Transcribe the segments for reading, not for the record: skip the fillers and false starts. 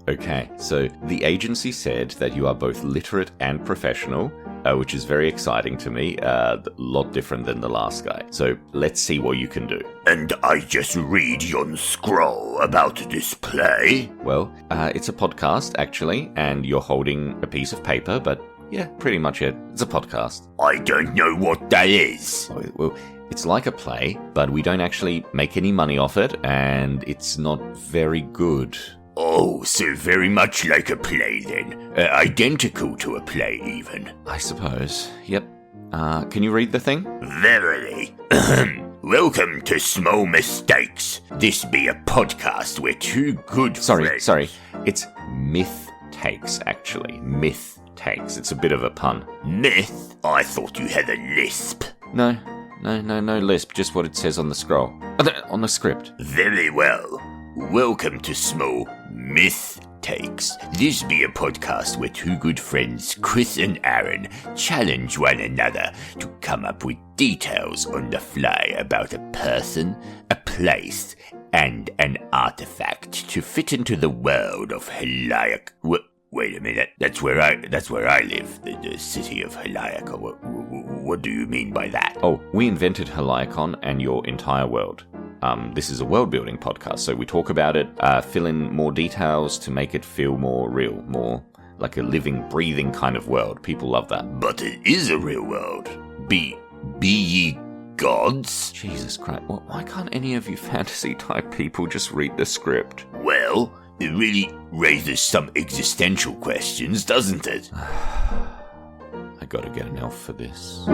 Okay, so the agency said that you are both literate and professional, which is very exciting to me, a lot different than the last guy. So let's see what you can do. And I just read yon scroll about this play? Well, it's a podcast, actually, and you're holding a piece of paper, but yeah, pretty much it. It's a podcast. I don't know what that is. Well, it's like a play, but we don't actually make any money off it, and it's not very good. Oh, so very much like a play then. Identical to a play, even. I suppose. Yep. Can you read the thing? Verily. Welcome to Small Mythtakes. This be a podcast where two good friends... Sorry. It's Mythtakes, actually. Mythtakes. It's a bit of a pun. Myth? I thought you had a lisp. No lisp. Just what it says on the scroll. On the script. Very well. Welcome to Small Mythtakes. This be a podcast where two good friends, Chris and Aaron, challenge one another to come up with details on the fly about a person, a place, and an artifact to fit into the world of Heliac. Wait a minute, that's where I live, the city of Heliac. What do you mean by that? Oh, we invented Heliacon and your entire world. This is a world-building podcast, so we talk about it, fill in more details to make it feel more real, more like a living, breathing kind of world. People love that. But it is a real world. Be ye gods? Jesus Christ, why can't any of you fantasy-type people just read the script? Well, it really raises some existential questions, doesn't it? I gotta get an elf for this.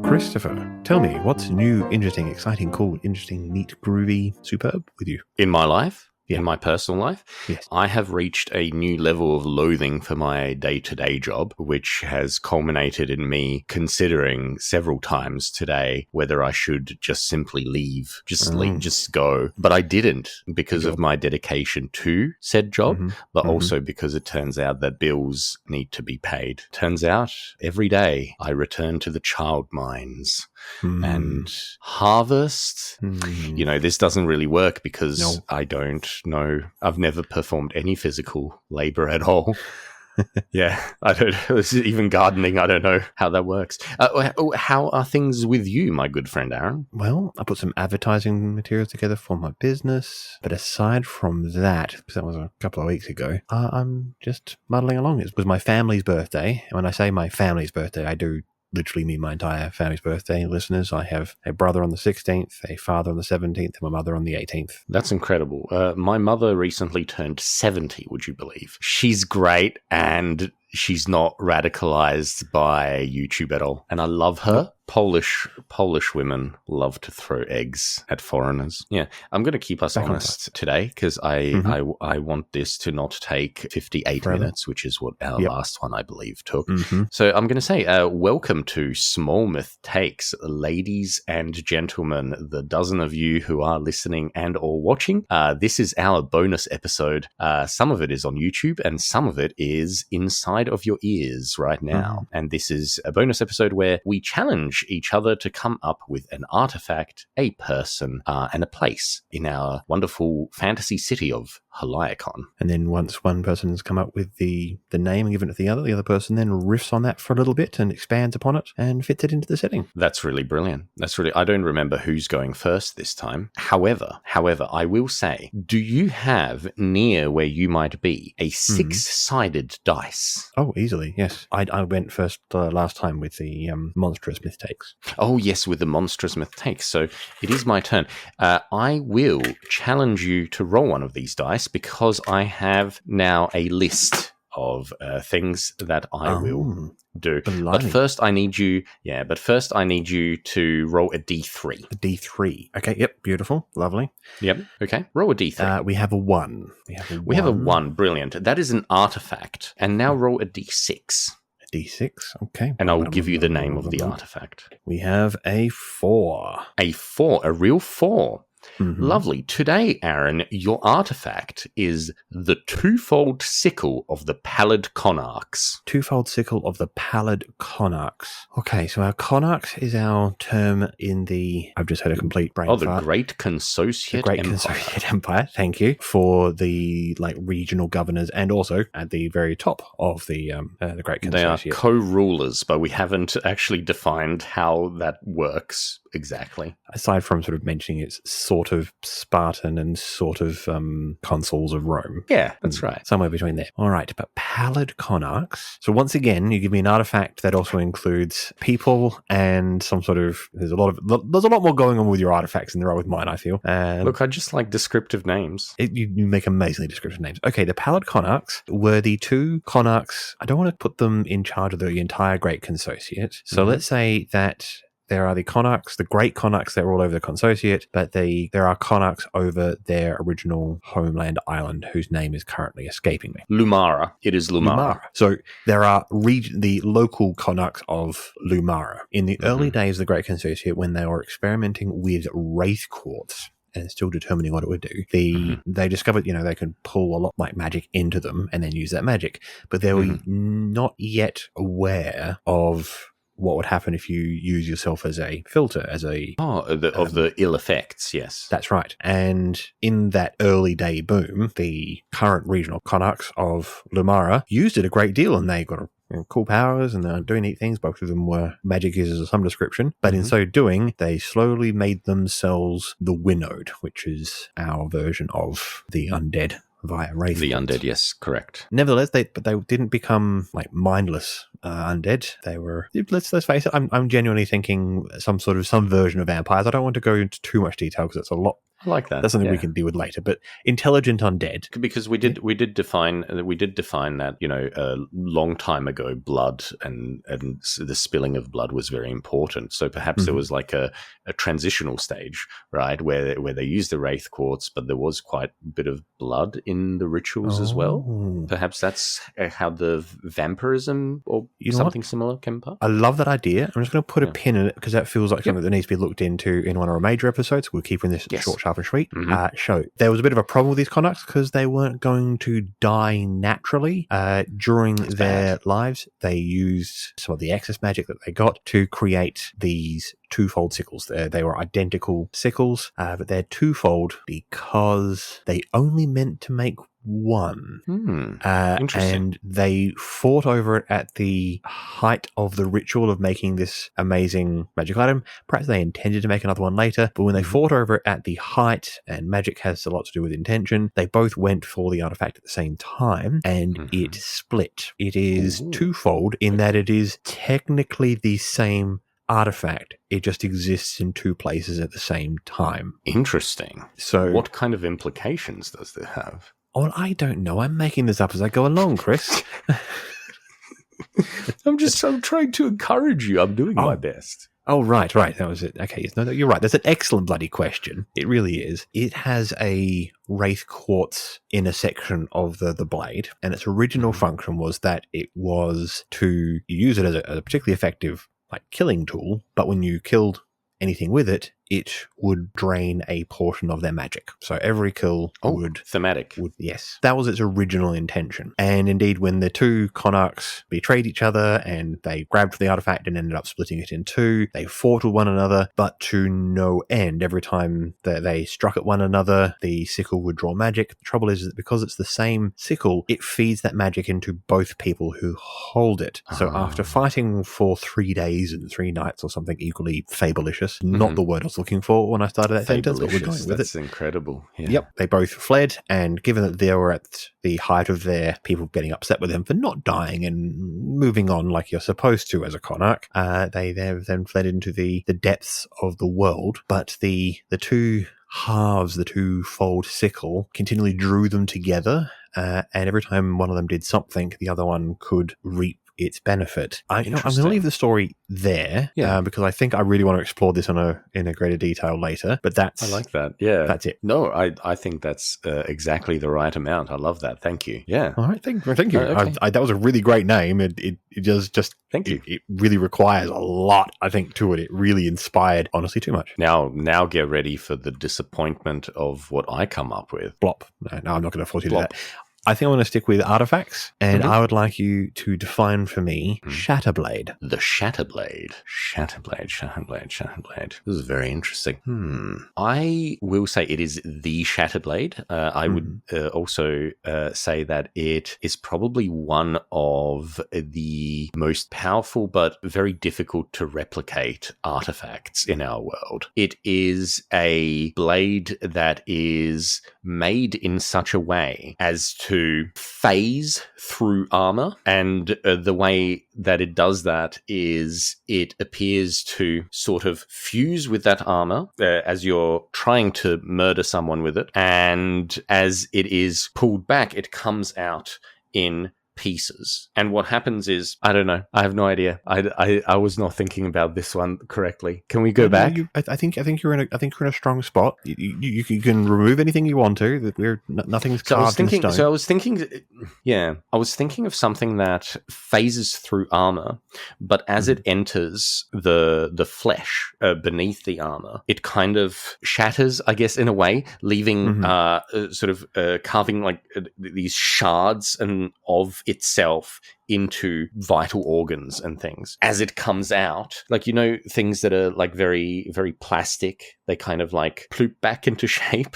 Christopher, tell me, what's new, interesting, exciting, cool, interesting, neat, groovy, superb with you? In my life? Yeah. In my personal life? Yes. I have reached a new level of loathing for my day-to-day job, which has culminated in me considering several times today whether I should just simply leave, just go. But I didn't because of my dedication to said job, but also because it turns out that bills need to be paid. Turns out every day I return to the child mines and harvest. You know, this doesn't really work because I don't know. I've never performed any physical labor at all. Yeah, I don't know. Even gardening, I don't know how that works. How are things with you, my good friend Aaron? Well, I put some advertising materials together for my business. But aside from that, because that was a couple of weeks ago, I'm just muddling along. It was my family's birthday. And when I say my family's birthday, I do literally mean my entire family's birthday. Listeners, I have a brother on the 16th, a father on the 17th, and my mother on the 18th. That's incredible. My mother recently turned 70, would you believe? She's great, and she's not radicalized by YouTube at all. And I love her. Polish women love to throw eggs at foreigners. Yeah, I'm going to keep us honest today because I want this to not take 58 minutes, which is what our last one, I believe, took. So I'm going to say welcome to Small Mythtakes, ladies and gentlemen, the dozen of you who are listening and or watching. This is our bonus episode. Some of it is on YouTube and some of it is inside of your ears right now. And this is a bonus episode where we challenge each other to come up with an artifact, a person, and a place in our wonderful fantasy city of Heliacon. And then once one person's come up with the name and given it to the other person then riffs on that for a little bit and expands upon it and fits it into the setting. That's really brilliant. I don't remember who's going first this time. However, I will say, do you have near where you might be a 6-sided dice? Oh, easily, yes. I went first last time with the monstrous Mythtakes. Oh, yes, with the monstrous Mythtakes. So it is my turn. I will challenge you to roll one of these dice because I have now a list of things that I will do. Blimey. But first I need you to roll a D3. A D3. Okay, yep, beautiful, lovely. Yep, okay. Roll a D3. We have a 1. We have a 1, brilliant. That is an artifact. And now roll a D6. D6, okay. And I'll give you the name of the artifact. We have a 4. A 4, a real 4. Lovely. Today, Aaron, your artifact is the twofold sickle of the pallid conarchs. Twofold sickle of the pallid conarchs. Okay, so our conarchs is our term in the... I've just had a complete brain the fart. Great Consociate The Great Empire. Consociate Empire, thank you, for the regional governors and also at the very top of the Great Consociate. They are co-rulers, but we haven't actually defined how that works exactly. Aside from sort of mentioning it's sort of Spartan and sort of consuls of Rome. Yeah, that's right. Somewhere between there. All right, but pallid conarchs. So once again, you give me an artifact that also includes people and some sort of... There's a lot more going on with your artifacts than there are with mine, I feel. Look, I just like descriptive names. You make amazingly descriptive names. Okay, the pallid conarchs were the two conarchs. I don't want to put them in charge of the entire Great Consociate. So let's say that there are the conarchs, the great conarchs that are all over the Consociate, but there are conarchs over their original homeland island, whose name is currently escaping me. Lumara. It is Lumara. So there are the local conarchs of Lumara. In the early days of the Great Consociate, when they were experimenting with wraith quartz, and still determining what it would do, they discovered, they can pull a lot like magic into them and then use that magic. But they were not yet aware of what would happen if you use yourself as a filter, of the ill effects, yes. That's right. And in that early day boom, the current regional conarchs of Lumara used it a great deal, and they got cool powers and they're doing neat things. Both of them were magic users of some description, but in so doing, they slowly made themselves the Winnowed, which is our version of the undead via wraith. The undead, yes, correct. Nevertheless, they didn't become like mindless undead. They were, let's face it, I'm genuinely thinking some version of vampires. I don't want to go into too much detail because it's a lot. I like that. That's something we can deal with later. But intelligent undead, because we did define that a long time ago, blood and the spilling of blood was very important. So perhaps there was like a transitional stage, right, where they used the wraith quartz, but there was quite a bit of blood in the rituals as well. Perhaps that's how the vampirism or something similar came about. I love that idea. I'm just going to put a pin in it because that feels like something that needs to be looked into in one of our major episodes. We're keeping this short, sharp, and sweet show. There was a bit of a problem with these conarchs because they weren't going to die naturally during their lives. They used some of the excess magic that they got to create these twofold sickles. They were identical sickles, but they're twofold because they only meant to make one. Interesting. And they fought over it at the height of the ritual of making this amazing magic item. Perhaps they intended to make another one later, but when they fought over it at the height, and magic has a lot to do with intention, they both went for the artifact at the same time, and it split. It is twofold in that it is technically the same artifact. It just exists in two places at the same time. Interesting. So what kind of implications does this have? Oh, I don't know. I'm making this up as I go along, Chris. I'm trying to encourage you. I'm doing my best. Oh, right. That was it. Okay, no, you're right. That's an excellent bloody question. It really is. It has a wraith quartz inner section of the blade, and its original function was that it was to use it as a particularly effective killing tool, but when you killed anything with it, it would drain a portion of their magic. So every kill thematic. Yes. That was its original intention. And indeed, when the two conarchs betrayed each other and they grabbed the artifact and ended up splitting it in two, they fought with one another, but to no end. Every time that they struck at one another, the sickle would draw magic. The trouble is that because it's the same sickle, it feeds that magic into both people who hold it. So after fighting for 3 days and 3 nights or something equally fabulicious, not the word I was looking for when I started that sentence, but we're going with That's incredible. Yeah. Yep. They both fled, and given that they were at the height of their people getting upset with them for not dying and moving on like you're supposed to as a conarch, they then fled into the depths of the world. But the two halves, the twofold sickle, continually drew them together, and every time one of them did something, the other one could reap its benefit. I'm going to Interesting. leave the story there because I think I really want to explore this in a greater detail later. But I like that. Yeah. That's it. No, I think that's exactly the right amount. I love that. Thank you. Yeah. All right. Thank you. Okay. That was a really great name. It just Thank you. It really requires a lot, I think, to it. It really inspired, honestly, too much. Now get ready for the disappointment of what I come up with. Blop. No, I'm not going to force you to do Blop. that. I think I want to stick with artifacts, and I would like you to define for me Shatterblade. The Shatterblade. Shatterblade. This is very interesting. I will say it is the Shatterblade. I would also say that it is probably one of the most powerful but very difficult to replicate artifacts in our world. It is a blade that is made in such a way as to phase through armor, and the way that it does that is it appears to sort of fuse with that armor as you're trying to murder someone with it, and as it is pulled back, it comes out in pieces. And what happens is, I don't know, I have no idea. I was not thinking about this one correctly. Can we go back? I think you're in a strong spot. You can remove anything you want to. That nothing's carved in stone. So I was thinking of something that phases through armor, but as it enters the flesh beneath the armor, it kind of shatters, I guess, in a way, leaving carving like these shards of itself into vital organs and things as it comes out. Like, things that are like very, very plastic, they kind of like ploop back into shape.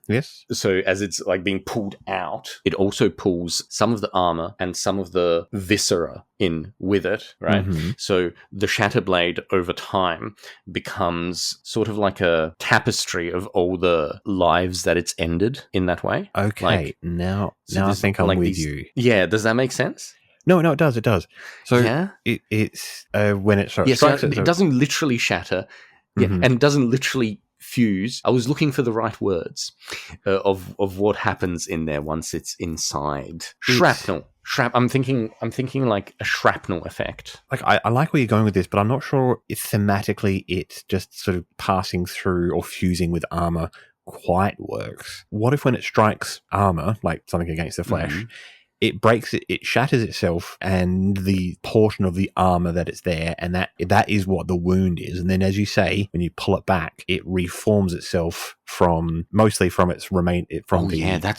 Yes. So as it's like being pulled out, it also pulls some of the armor and some of the viscera in with it, right? So the Shatterblade over time becomes sort of like a tapestry of all the lives that it's ended in that way. Okay, now I think I'm with you. Yeah, does that make sense? No, it does. So it's when it strikes. So it doesn't literally shatter, and it doesn't literally fuse. I was looking for the right words of what happens in there once it's inside. Shrapnel. I'm thinking like a shrapnel effect. Like I like where you're going with this, but I'm not sure if thematically it's just sort of passing through or fusing with armor quite works. What if when it strikes armor, like something against the flesh, it breaks it, it shatters itself and the portion of the armor that it's there, and that is what the wound is. And then, as you say, when you pull it back, it reforms itself mostly from that's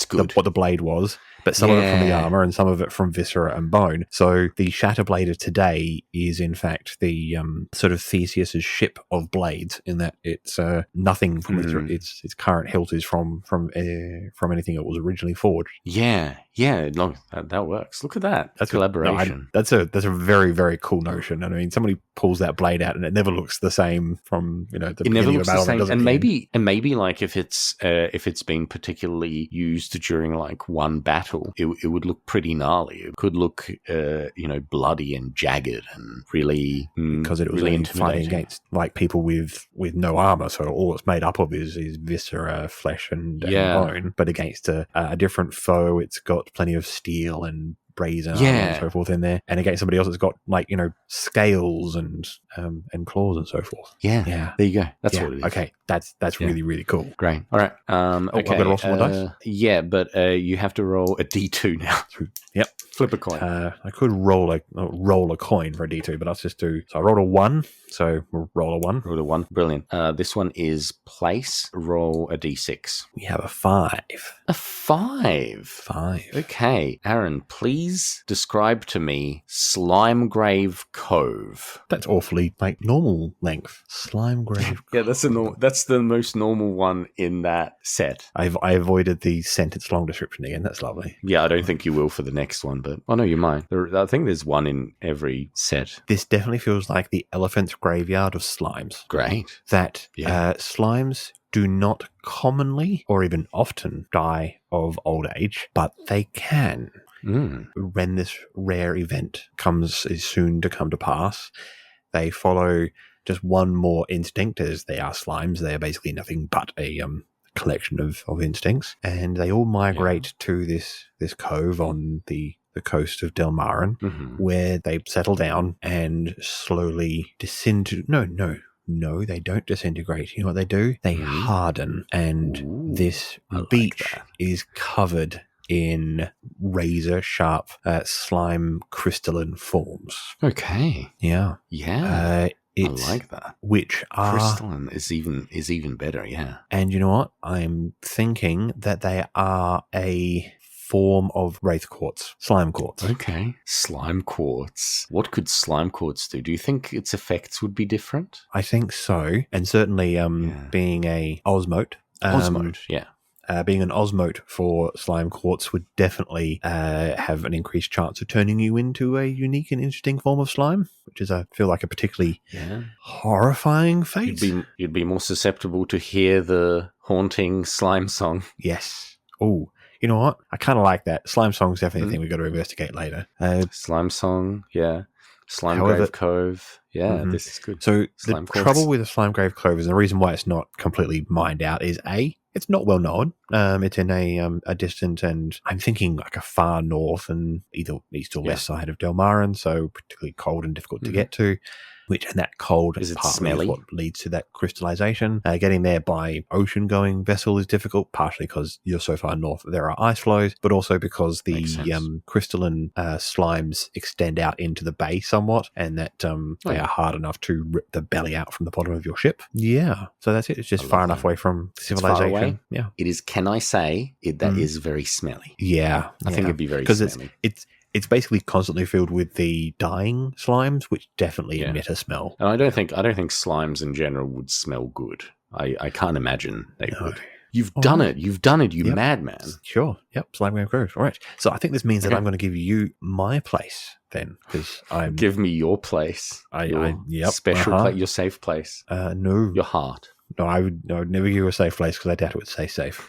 good. What the blade was, but some of it from the armor and some of it from viscera and bone. So the Shatterblade of today is in fact the sort of Theseus's ship of blades, in that it's nothing from its current hilt is from anything it was originally forged. That works. Look at that. That's collaboration. That's a very, very cool notion. I mean, somebody pulls that blade out and it never looks the same from the it never looks the same. And maybe like if it's been particularly used during like one battle, it would look pretty gnarly. It could look bloody and jagged and really because it was really fighting against like people with no armor, so all it's made up of is viscera, flesh, and bone. But against a different foe, it's got plenty of steel and brazen and so forth in there, and against somebody else it's got like scales and claws and so forth. There you go. That's what it is. Okay, that's really, really cool. Great. All right. Okay. I've got to roll some more dice. Yeah, but you have to roll a D2 now. Yep. Flip a coin. I could roll a coin for a D2, but I'll just do. So I rolled a 1. So we'll roll a 1. Roll a 1. Brilliant. This one is place. Roll a D6. We have a 5. A 5. 5. Okay, Aaron, please describe to me Slimegrave Cove. That's awfully like normal length. Slimegrave. Yeah, that's the most normal one in that set. I avoided the sentence long description again. That's lovely. Yeah, I don't think you will for the next one, but no, you might. I think there's one in every set. This definitely feels like the elephant's graveyard of slimes. Great. That slimes do not commonly or even often die of old age, but they can. When this rare event is soon to come to pass, they follow just one more instinct, as they are slimes. They are basically nothing but a collection of instincts, and they all migrate to this cove on the the coast of Delmarin, where they settle down and slowly disintegrate. No, they don't disintegrate. You know what they do? They harden, and this beach is covered in razor-sharp slime crystalline forms. Okay. Yeah. Yeah. I like that. Which are crystalline is even better, yeah. And you know what? I'm thinking that they are a form of wraith quartz, slime quartz. Okay. Slime quartz. What could slime quartz do? Do you think its effects would be different? I think so. And certainly being a osmote. Yeah. Being an osmote for slime quartz would definitely have an increased chance of turning you into a unique and interesting form of slime, which is, I feel like, a particularly horrifying fate. You'd be more susceptible to hear the haunting slime song. Yes. Oh, you know what? I kind of like that. Slime song's definitely a thing we've got to investigate later. Slime song, yeah. Grave Cove. Yeah, this is good. So slime the trouble with the Slime Grave Cove is the reason why it's not completely mined out is A, it's not well known. It's in a distant and I'm thinking like a far north and either east or west side of Delmarin, so particularly cold and difficult to get to. And that cold is partly what leads to that crystallization. Getting there by ocean-going vessel is difficult, partially because you're so far north there are ice flows, but also because the crystalline slimes extend out into the bay somewhat, and that they are hard enough to rip the belly out from the bottom of your ship. Yeah, so that's it. It's just far enough away from civilization. Far away. Yeah, it is. Can I say that is very smelly? Yeah, I think it'd be very smelly. It's basically constantly filled with the dying slimes, which definitely emit a smell. And I don't think slimes in general would smell good. I can't imagine they would. You've done it. You've done it, you madman. Sure. Yep. Slime Grave Cove. All right. So I think this means that I'm going to give you my place then, because I'm give me your place. Special place, your safe place. No, your heart. No, I would never give you a safe place because I doubt it would stay safe.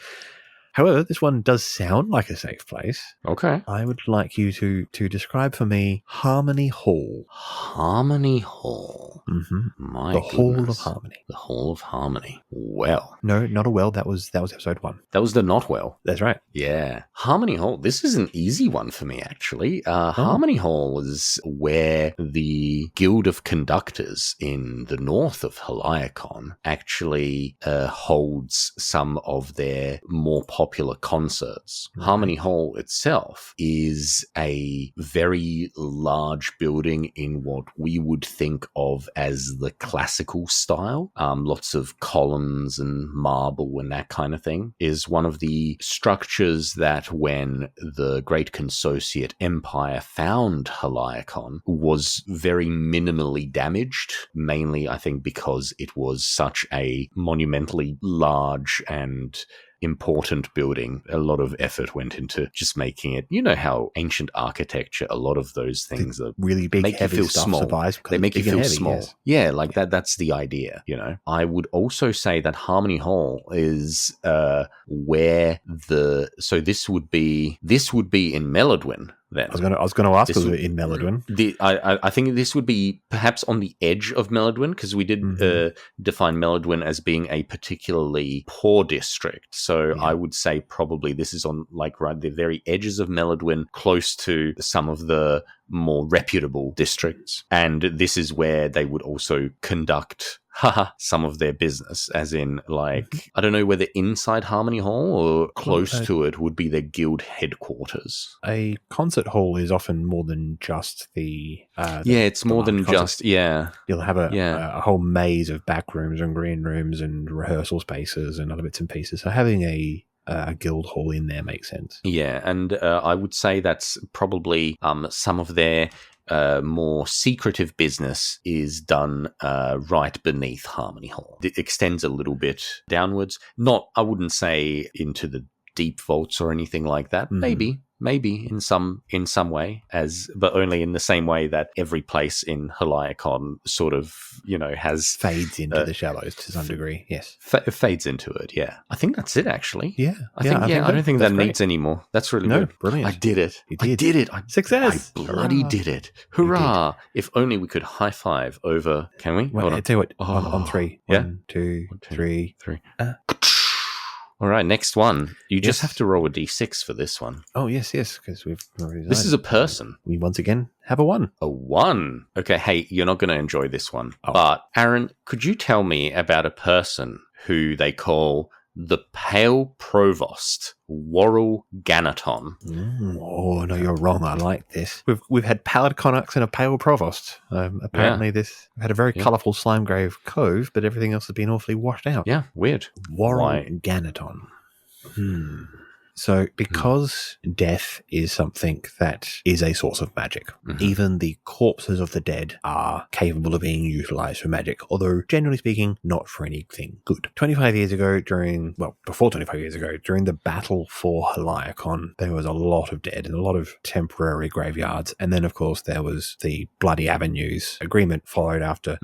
However, this one does sound like a safe place. Okay. I would like you to describe for me Harmony Hall. Harmony Hall. The Hall of Harmony. The Hall of Harmony. Well. No, not a well. That was episode 1. That was the not well. That's right. Yeah. Harmony Hall. This is an easy one for me, actually. Harmony Hall is where the Guild of Conductors in the north of Haliacon actually holds some of their more popular concerts. Harmony Hall itself is a very large building in what we would think of as the classical style. Lots of columns and marble and that kind of thing. Is one of the structures that when the Great Consociate Empire found Haliacon was very minimally damaged, mainly I think because it was such a monumentally large and important building. A lot of effort went into just making it. You know how ancient architecture, a lot of those things are really big, make heavy you feel stuff small. Survives they make you feel heavy, small. Yes. Yeah, like that's the idea, you know. I would also say that Harmony Hall is where so this would be in Melodwin. Then. I was going to ask us in Melodwin. I think this would be perhaps on the edge of Melodwin, because we did define Melodwin as being a particularly poor district. So I would say probably this is on right the very edges of Melodwin, close to some of the more reputable districts. And this is where they would also conduct some of their business, as in I don't know whether inside Harmony Hall or close to it would be their guild headquarters. A concert hall is often more than just it's more than concert. Just you'll have a whole maze of back rooms and green rooms and rehearsal spaces and other bits and pieces. So having a guild hall in there makes sense. Yeah, and I would say that's probably some of their more secretive business is done right beneath Harmony Hall. It extends a little bit downwards. I wouldn't say into the deep vaults or anything like that. Maybe in some way, but only in the same way that every place in Haliacon sort of, has fades into the shallows to some degree. Yes, fades into it. Yeah, I think that's it. Actually, I don't think that needs any more. That's really good. Brilliant. I did it. You did. I did it. Success. I bloody did it. Hurrah! If only we could high five over. Can we? Wait, I tell you what. On 3. Yeah. 1, 2, 3. All right, next one. You just Yes. have to roll a d6 for this one. Oh, yes, because we've already This is a person. We once again have a 1. A 1. Okay, hey, you're not going to enjoy this one. Oh. But, Aaron, could you tell me about a person who they call the Pale Provost, Warrel Ganaton? Oh, no, you're wrong. I like this. We've had Pallid Connachts and a Pale Provost. Apparently this had a very colourful Slimegrave Cove, but everything else has been awfully washed out. Yeah, weird. Warrel Ganaton. So, because death is something that is a source of magic, even the corpses of the dead are capable of being utilised for magic, although, generally speaking, not for anything good. 25 years ago, before 25 years ago, during the battle for Heliacon, there was a lot of dead and a lot of temporary graveyards, and then, of course, there was the Bloody Avenues agreement followed after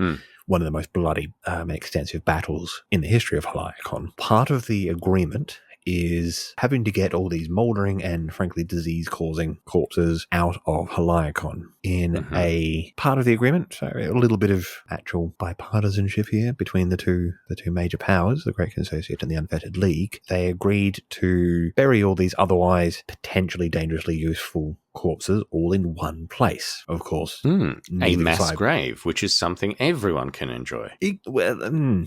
one of the most bloody and extensive battles in the history of Heliacon. Part of the agreement is having to get all these mouldering and, frankly, disease-causing corpses out of Heliacon. In a part of the agreement, so a little bit of actual bipartisanship here between the two major powers, the Great Consociate and the Unfettered League, they agreed to bury all these otherwise potentially dangerously useful corpses all in one place, of course. A mass grave, which is something everyone can enjoy.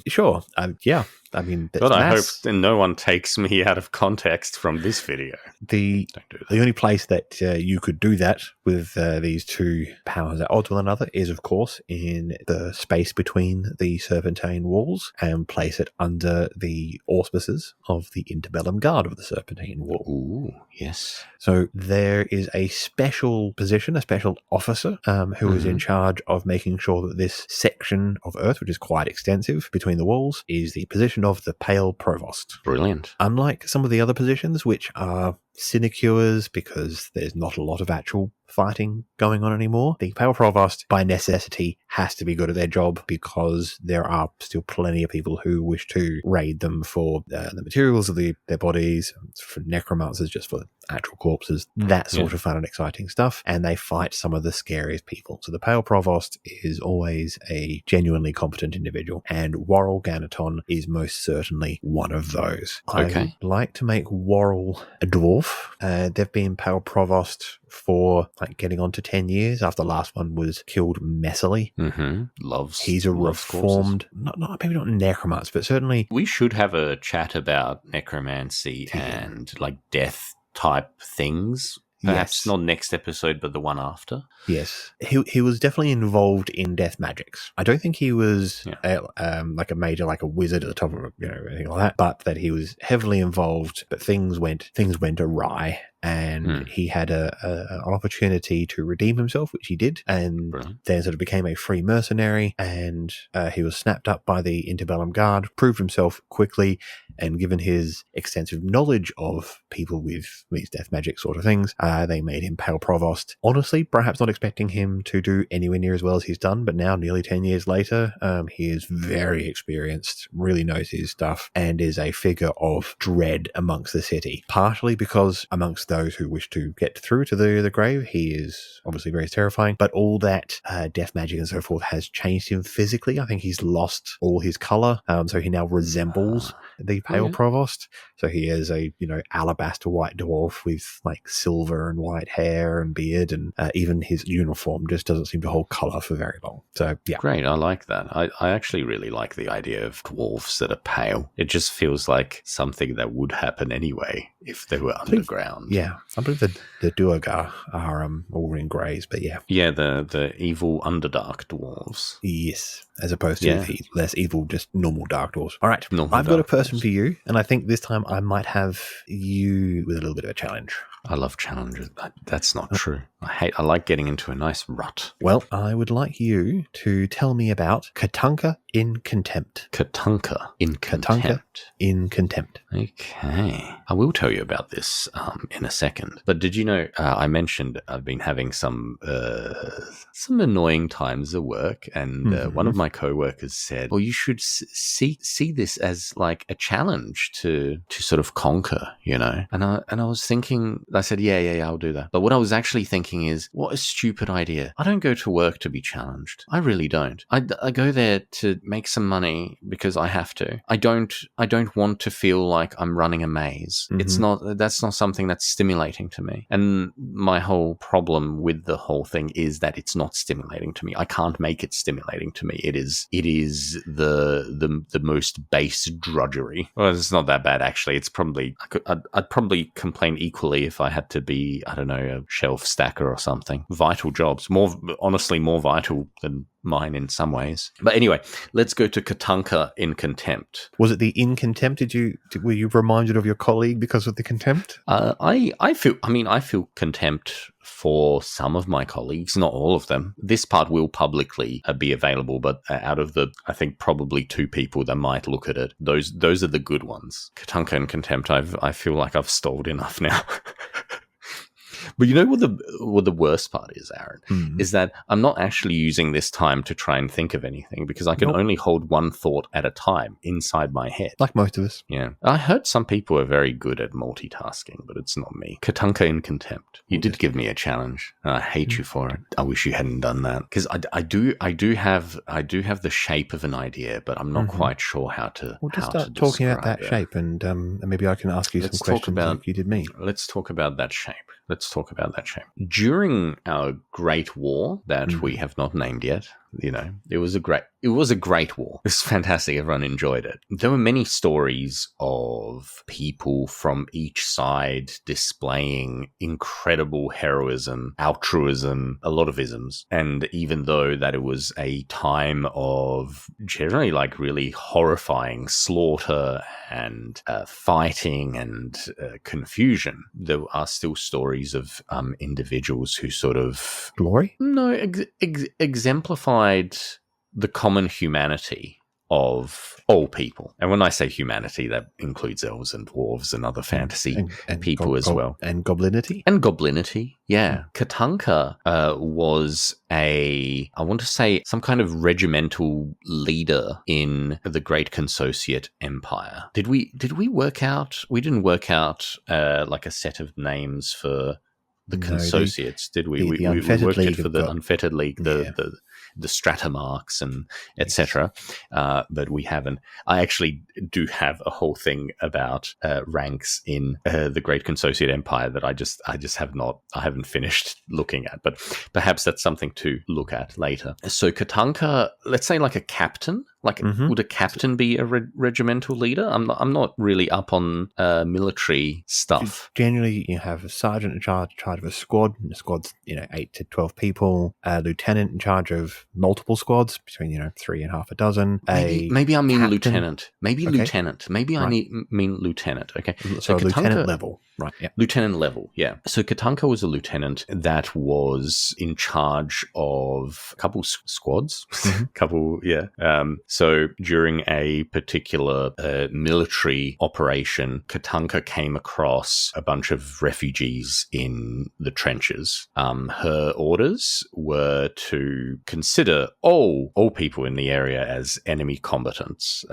Sure. Yeah. I mean, God, I hope no one takes me out of context from this video. The only place that you could do that with these two powers at odds with one another is, of course, in the space between the Serpentine walls, and place it under the auspices of the Interbellum Guard of the Serpentine Wall. Ooh, yes. So there is a special position, a special officer who is in charge of making sure that this section of Earth, which is quite extensive between the walls, is the position of the Pale Provost. Brilliant. Unlike some of the other positions, which are sinecures because there's not a lot of actual fighting going on anymore, the Pale Provost, by necessity, has to be good at their job because there are still plenty of people who wish to raid them for the materials of their bodies, for necromancers, just for actual corpses, that sort of fun and exciting stuff, and they fight some of the scariest people. So the Pale Provost is always a genuinely competent individual, and Warrel Ganaton is most certainly one of those. Okay. I like to make Warrel a dwarf. They've been Pale Provost for getting on to 10 years after the last one was killed messily. He's a reformed, maybe not necromancer, but certainly... We should have a chat about necromancy and death type things. Perhaps not next episode, but the one after. Yes. He was definitely involved in death magics. I don't think he was a major, a wizard at the top of anything like that, but that he was heavily involved, but things went awry. And he had an opportunity to redeem himself, which he did, and then sort of became a free mercenary, and he was snapped up by the Interbellum Guard, proved himself quickly, and given his extensive knowledge of people with these death magic sort of things, they made him Pale Provost. Honestly, perhaps not expecting him to do anywhere near as well as he's done, but now, nearly 10 years later, he is very experienced, really knows his stuff, and is a figure of dread amongst the city, partially because amongst those who wish to get through to the grave, he is obviously very terrifying, but all that death magic and so forth has changed him physically. I think he's lost all his color, so he now resembles the Pale Provost. So he is a alabaster white dwarf with silver and white hair and beard, and even his uniform just doesn't seem to hold color for very long. So yeah, great. I like that. I actually really like the idea of dwarves that are pale. It just feels like something that would happen anyway if they were underground. Yeah, I believe the Duergar are all in greys, but yeah. Yeah, the evil Underdark dwarves. Yes, as opposed to the less evil, just normal dark dwarves. All right, I've got a person for you, and I think this time I might have you with a little bit of a challenge. I love challenges. That's not true. I like getting into a nice rut. Well, I would like you to tell me about Katunka in Contempt. Katunka in Contempt. Katunka in Contempt. Okay. I will tell you about this in a second. But did you know, I mentioned I've been having some annoying times at work, and one of my co-workers said, well, you should see this as a challenge to sort of conquer, And I was thinking, I said, yeah, I'll do that. But what I was actually thinking thinking is, what a stupid idea. I don't go to work to be challenged. I really don't. I go there to make some money because I have to. I don't want to feel like I'm running a maze. That's not something that's stimulating to me. And my whole problem with the whole thing is that it's not stimulating to me. I can't make it stimulating to me. It is the most base drudgery. Well, it's not that bad actually. It's probably I'd probably complain equally if I had to be, I don't know, a shelf stacker or something. Vital jobs, more vital than mine in some ways. But anyway, let's go to Katanka in Contempt. Was it the in Contempt? Were you reminded of your colleague because of the Contempt? I feel contempt for some of my colleagues, not all of them. This part will publicly be available, but out of the, I think probably 2 people that might look at it, those are the good ones. Katanka and Contempt, I feel like I've stalled enough now. But you know what the worst part is, Aaron, is that I'm not actually using this time to try and think of anything because I can only hold one thought at a time inside my head. Like most of us. Yeah. I heard some people are very good at multitasking, but it's not me. Katanka in Contempt. You did give me a challenge. And I hate you for it. I wish you hadn't done that. Because I do have the shape of an idea, but I'm not quite sure how to. We'll just start talking about that shape and maybe I can ask you some questions like you did me. Let's talk about that shape. During our Great War that we have not named yet, it was a great war. It was fantastic. Everyone enjoyed it. There were many stories of people from each side displaying incredible heroism, altruism, a lot of isms. And even though that it was a time of generally like really horrifying slaughter and fighting and confusion, there are still stories of individuals who sort of glory? No, exemplified the common humanity of all people. And when I say humanity, that includes elves and dwarves and other fantasy and people as well. And goblinity? And goblinity, yeah. Katanka was I want to say, some kind of regimental leader in the Great Consociate Empire. Did we work out? We didn't work out like a set of names for the Consociates, did we? We worked it for the Unfettered League, the Stratamarks and etc. But we haven't. I actually do have a whole thing about ranks in the Great Consociate Empire that I just haven't finished looking at. But perhaps that's something to look at later. So Katanka, let's say like a captain. Would a captain be a regimental leader? I'm not really up on military stuff. Generally, you have a sergeant in charge of a squad. And the squad's 8 to 12 people. A lieutenant in charge of multiple squads between 3 and half a dozen. Maybe I mean captain. Lieutenant. Maybe okay. Lieutenant. Maybe right. I mean lieutenant. Okay, so lieutenant level, right? Yeah, lieutenant level. Yeah. So Katanka was a lieutenant that was in charge of a couple squads. So during a particular military operation, Katanka came across a bunch of refugees in the trenches. Her orders were to consider all people in the area as enemy combatants.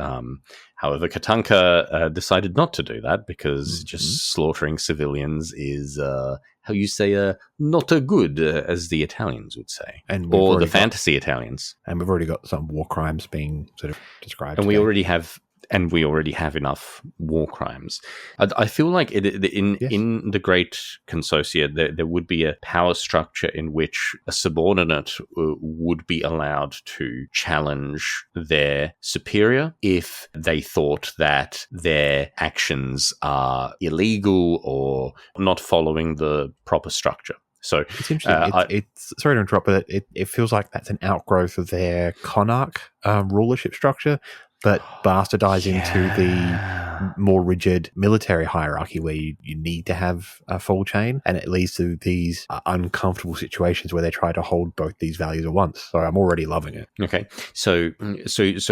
However, Katanka decided not to do that because just slaughtering civilians is, how you say, not a good, as the Italians would say, or the fantasy Italians. And we've already got some war crimes being sort of described. And we already have enough war crimes. I feel like in the Great Consociate, there would be a power structure in which a subordinate would be allowed to challenge their superior if they thought that their actions are illegal or not following the proper structure. So it's interesting. It's sorry to interrupt, but it feels like that's an outgrowth of their Konark rulership structure, but bastardized into the more rigid military hierarchy where you need to have a full chain, and it leads to these uncomfortable situations where they try to hold both these values at once. So I'm already loving it. Okay. So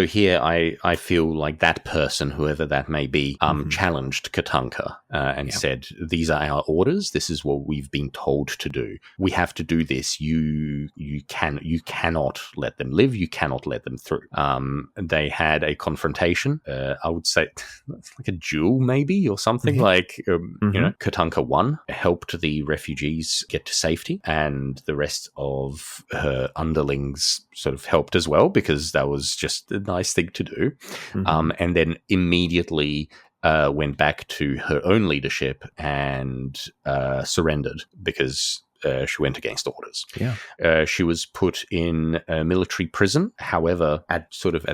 here I feel like that person, whoever that may be, challenged Katanka and said, these are our orders. This is what we've been told to do. We have to do this. You cannot let them live. You cannot let them through. They had a confrontation. I would say, like a jewel maybe or something. Like, Mhm. Katunka 1 helped the refugees get to safety, and the rest of her underlings sort of helped as well, because that was just a nice thing to do. Mhm. And then immediately went back to her own leadership and surrendered because she went against orders. Yeah. She was put in a military prison. However, at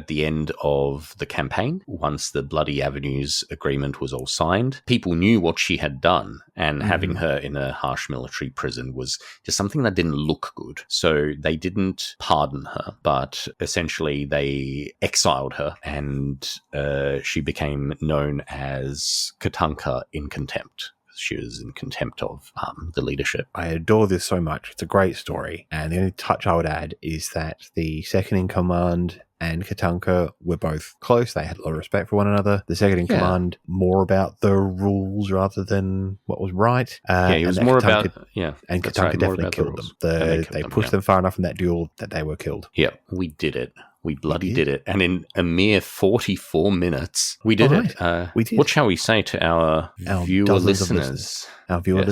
the end of the campaign, once the Bloody Avenues agreement was all signed, people knew what she had done, and having her in a harsh military prison was just something that didn't look good. So they didn't pardon her, but essentially they exiled her, and she became known as Katunka in Contempt. She was in contempt of the leadership. I adore this so much. It's a great story. And the only touch I would add is that the second in command and Katunka were both close. They had a lot of respect for one another. The second in command, more about the rules rather than what was right. It was more about, and Katunka definitely killed them. They pushed them far enough in that duel that they were killed. Yeah, we did it. We bloody did it. And in a mere 44 minutes, we did it. We did. What shall we say to our viewer listeners? Our viewer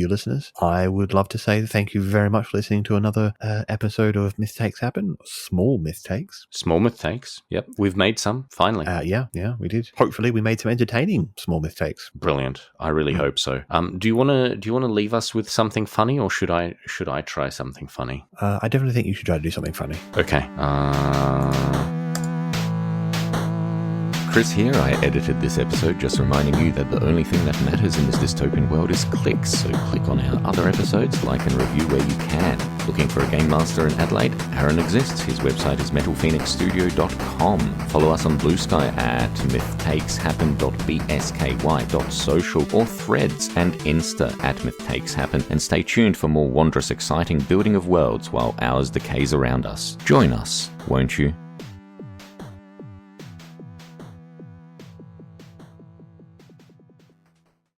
listeners, I would love to say thank you very much for listening to another episode of Mythtakes Happen. Small Mythtakes. Small Mythtakes. Yep. We've made some, finally. Yeah, we did. Hopefully we made some entertaining small Mythtakes. Brilliant. I really hope so. Do you want to leave us with something funny, or should I try something funny? I definitely think you should try to do something funny. Okay. Chris here. I edited this episode, just reminding you that the only thing that matters in this dystopian world is clicks, so click on our other episodes, like and review where you can. Looking for a game master in Adelaide? Aaron exists. His website is metalphoenixstudio.com. Follow us on Bluesky at mythtakeshappen.bsky.social, or Threads and Insta at Mythtakes Happen, and stay tuned for more wondrous, exciting building of worlds while ours decays around us. Join us, won't you?